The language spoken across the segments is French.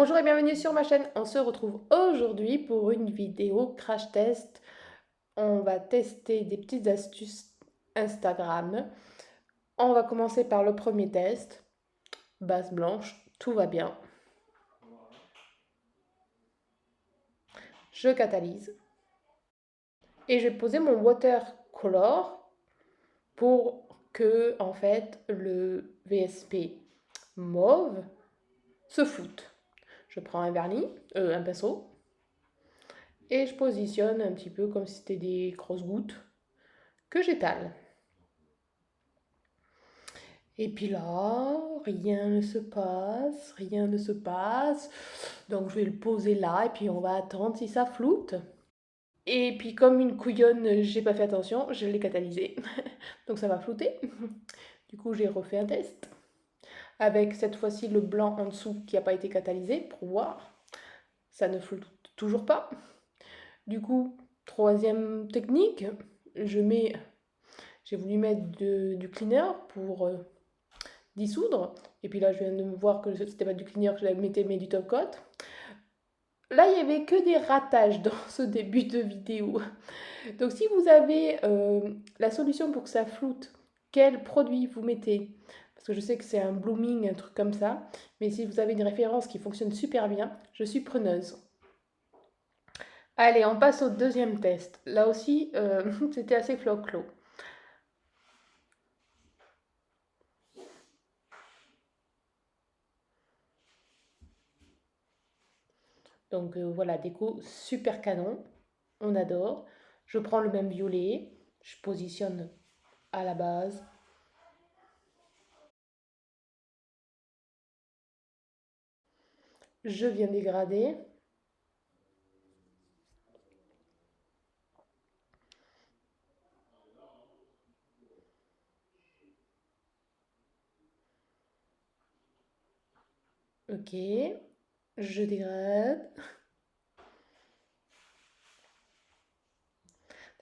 Bonjour et bienvenue sur ma chaîne. On se retrouve aujourd'hui pour une vidéo crash test. On va tester des petites astuces Instagram. On va commencer par le premier test. Base blanche, tout va bien. Je catalyse. Et je vais poser mon watercolor pour que en fait le VSP mauve se floute. Je prends un vernis, un pinceau, et je positionne un petit peu comme si c'était des grosses gouttes que j'étale. Et puis là, rien ne se passe, rien ne se passe. Donc je vais le poser là et puis on va attendre si ça floute. Et puis comme une couillonne, j'ai pas fait attention, je l'ai catalysé. Donc ça va flouter. Du coup, j'ai refait un test avec cette fois-ci le blanc en dessous qui n'a pas été catalysé pour voir. Ça ne floute toujours pas. Du coup, troisième technique, j'ai voulu mettre du cleaner pour dissoudre. Et puis là, je viens de me voir que c'était pas du cleaner, que je mettais mais du top coat. Là, il n'y avait que des ratages dans ce début de vidéo. Donc si vous avez la solution pour que ça floute, quel produit vous mettez? Parce que je sais que c'est un blooming, un truc comme ça. Mais si vous avez une référence qui fonctionne super bien, je suis preneuse. Allez, on passe au deuxième test. Là aussi, c'était assez floclo. Donc voilà, déco super canon, on adore. Je prends le même violet, je positionne à la base. Je viens dégrader. Ok, je dégrade.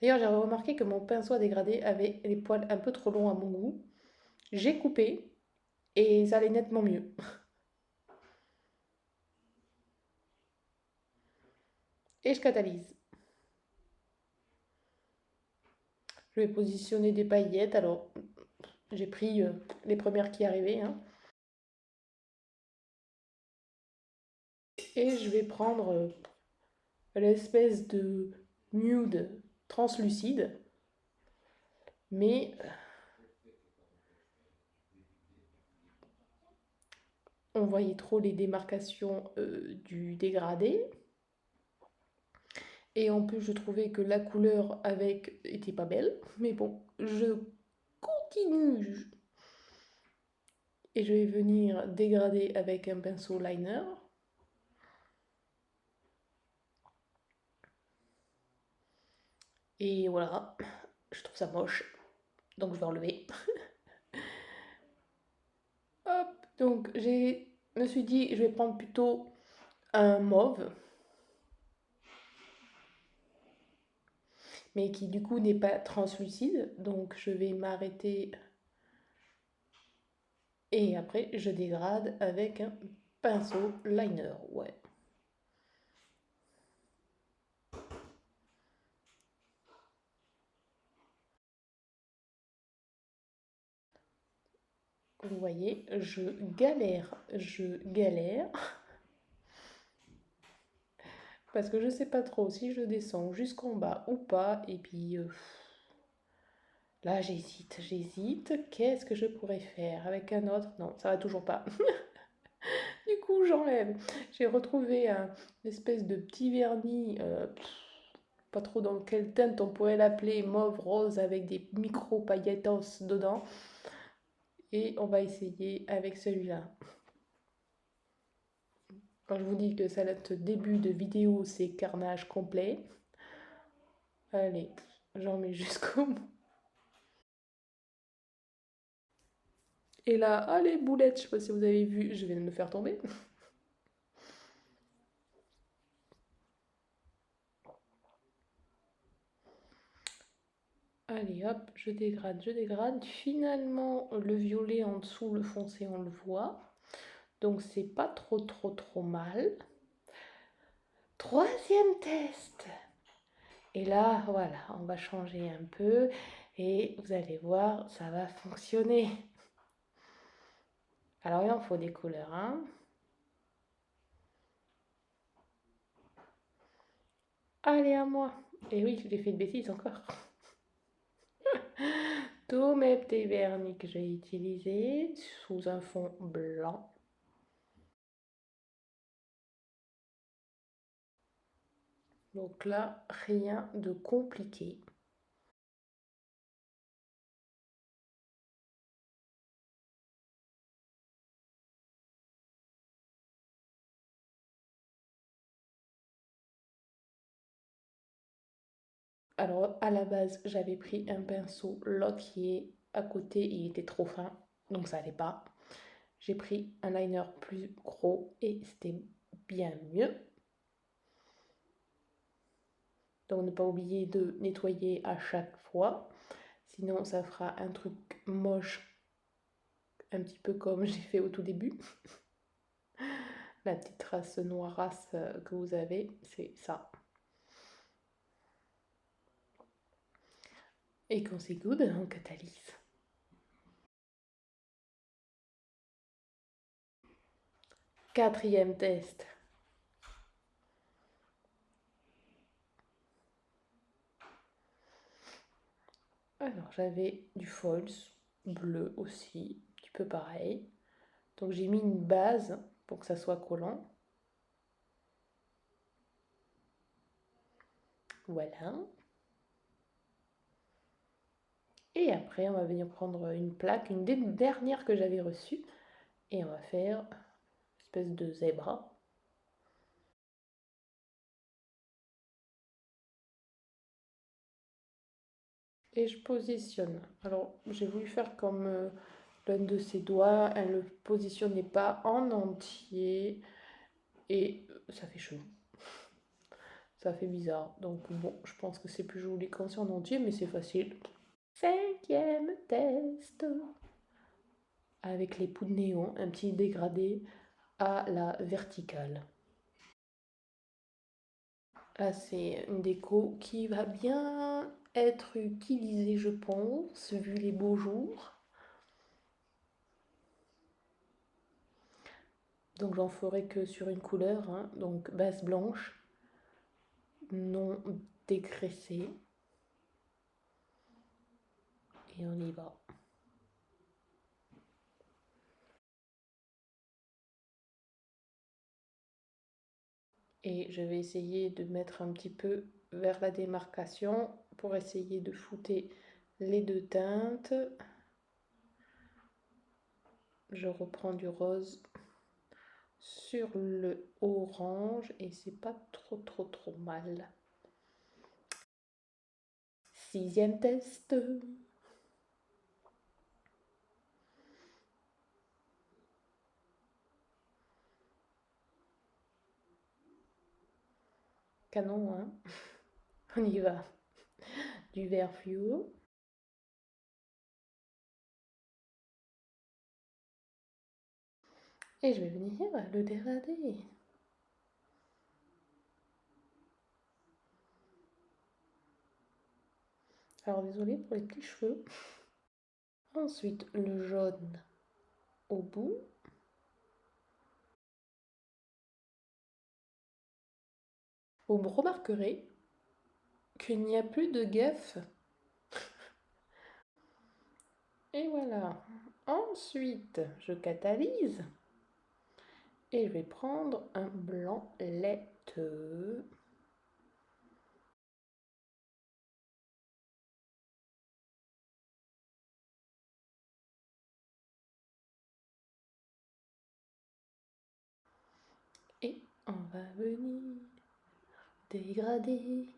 D'ailleurs, j'ai remarqué que mon pinceau à dégrader avait les poils un peu trop longs à mon goût. J'ai coupé et ça allait nettement mieux. Et je catalyse. Je vais positionner des paillettes. Alors, j'ai pris les premières qui arrivaient, hein. Et je vais prendre l'espèce de nude translucide. Mais on voyait trop les démarcations du dégradé. Et en plus, je trouvais que la couleur avec était pas belle. Mais bon, je continue. Et je vais venir dégrader avec un pinceau liner. Et voilà, je trouve ça moche. Donc je vais enlever. Hop, donc me suis dit, je vais prendre plutôt un mauve. Mais qui du coup n'est pas translucide. Donc je vais m'arrêter. Et après, je dégrade avec un pinceau liner. Ouais. Vous voyez, je galère. Parce que je sais pas trop si je descends jusqu'en bas ou pas. Et puis là, j'hésite. Qu'est-ce que je pourrais faire avec un autre? Non, ça va toujours pas. Du coup, j'enlève. J'ai retrouvé une espèce de petit vernis, pas trop dans quelle teinte on pourrait l'appeler, mauve rose avec des micro pailletos dedans. Et on va essayer avec celui-là. Quand je vous dis que ça début de vidéo, c'est carnage complet. Allez, j'en mets jusqu'au bout. Et là, allez, boulettes, je sais pas si vous avez vu, je viens de me faire tomber. Allez, hop, je dégrade. Finalement, le violet en dessous, le foncé, on le voit. Donc c'est pas trop mal. Troisième test. Et là, voilà, on va changer un peu et vous allez voir, ça va fonctionner. Alors il en faut des couleurs, hein. Allez à moi. Et oui, j'ai fait une bêtise encore. Tous mes petits vernis que j'ai utilisés sous un fond blanc. Donc là, rien de compliqué. Alors à la base, j'avais pris un pinceau, l'autre qui est à côté, il était trop fin, donc ça allait pas. J'ai pris un liner plus gros et c'était bien mieux. Donc ne pas oublier de nettoyer à chaque fois, sinon ça fera un truc moche, un petit peu comme j'ai fait au tout début. La petite trace noirasse que vous avez, c'est ça. Et quand c'est good, on catalyse. Quatrième test. Alors j'avais du foils bleu aussi, un petit peu pareil. Donc j'ai mis une base pour que ça soit collant. Voilà. Et après on va venir prendre une plaque, une des dernières que j'avais reçues. Et on va faire une espèce de zèbre. Et je positionne. Alors j'ai voulu faire comme l'un de ses doigts. Elle ne le positionnait pas en entier. Et ça fait chelou. Ça fait bizarre. Donc bon, je pense que c'est plus joli quand c'est en entier, mais c'est facile. Cinquième test. Avec les poux de néon, un petit dégradé à la verticale. Là, c'est une déco qui va bien être utilisée, je pense, vu les beaux jours. Donc j'en ferai que sur une couleur, hein, donc base blanche, non dégraissée. Et on y va. Et je vais essayer de mettre un petit peu vers la démarcation pour essayer de flouter les deux teintes. Je reprends du rose sur le orange et c'est pas trop mal. Sixième test. Canon, hein. On y va. Du vert fluo. Et je vais venir le dégrader. Alors désolé pour les petits cheveux. Ensuite le jaune au bout. Vous me remarquerez qu'il n'y a plus de guêpes. Et voilà. Ensuite, je catalyse. Et je vais prendre un blanc laiteux. Et on va venir dégrader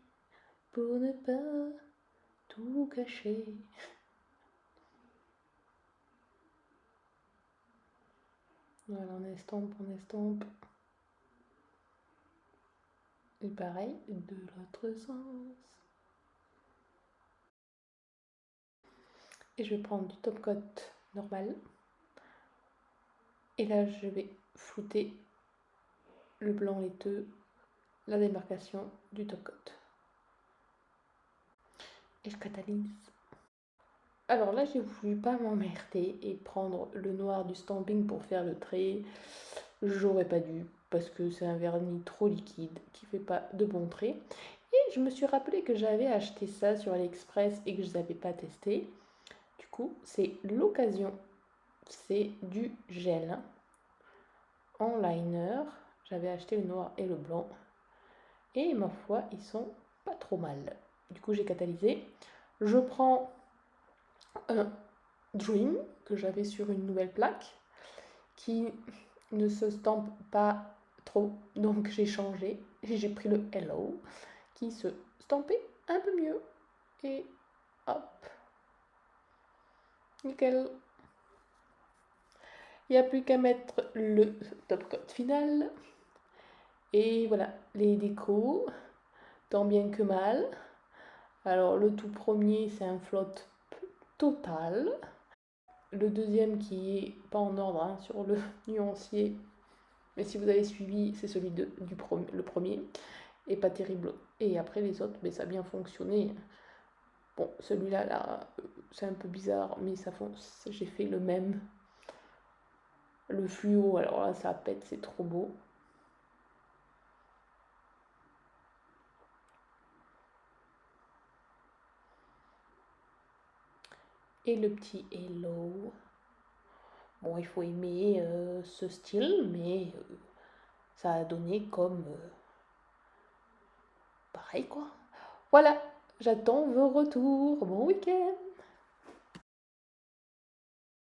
pour ne pas tout cacher. Voilà, on estompe, on estompe. Et pareil, de l'autre sens. Et je vais prendre du top coat normal. Et là, je vais flouter le blanc laiteux, la démarcation du top coat. Et je catalyse. Alors là, j'ai voulu pas m'emmerder et prendre le noir du stamping pour faire le trait. J'aurais pas dû parce que c'est un vernis trop liquide qui fait pas de bons traits. Et je me suis rappelé que j'avais acheté ça sur AliExpress et que je n'avais pas testé. Du coup, c'est l'occasion. C'est du gel en liner. J'avais acheté le noir et le blanc. Et ma foi, ils sont pas trop mal. Du coup, j'ai catalysé. Je prends un Dream que j'avais sur une nouvelle plaque qui ne se stampe pas trop. Donc j'ai changé et j'ai pris le Hello qui se stampait un peu mieux. Et hop, nickel. Il n'y a plus qu'à mettre le top coat final. Et voilà, les décos, tant bien que mal. Alors le tout premier, c'est un flotte total. Le deuxième qui est pas en ordre hein, sur le nuancier, mais si vous avez suivi, c'est celui le premier, et pas terrible. Et après les autres, mais ça a bien fonctionné. Bon, celui-là, là, c'est un peu bizarre, mais j'ai fait le même. Le fluo, alors là, ça pète, c'est trop beau. Et le petit Hello. Bon, il faut aimer ce style, mais ça a donné comme pareil quoi. Voilà, j'attends vos retours. Bon week-end!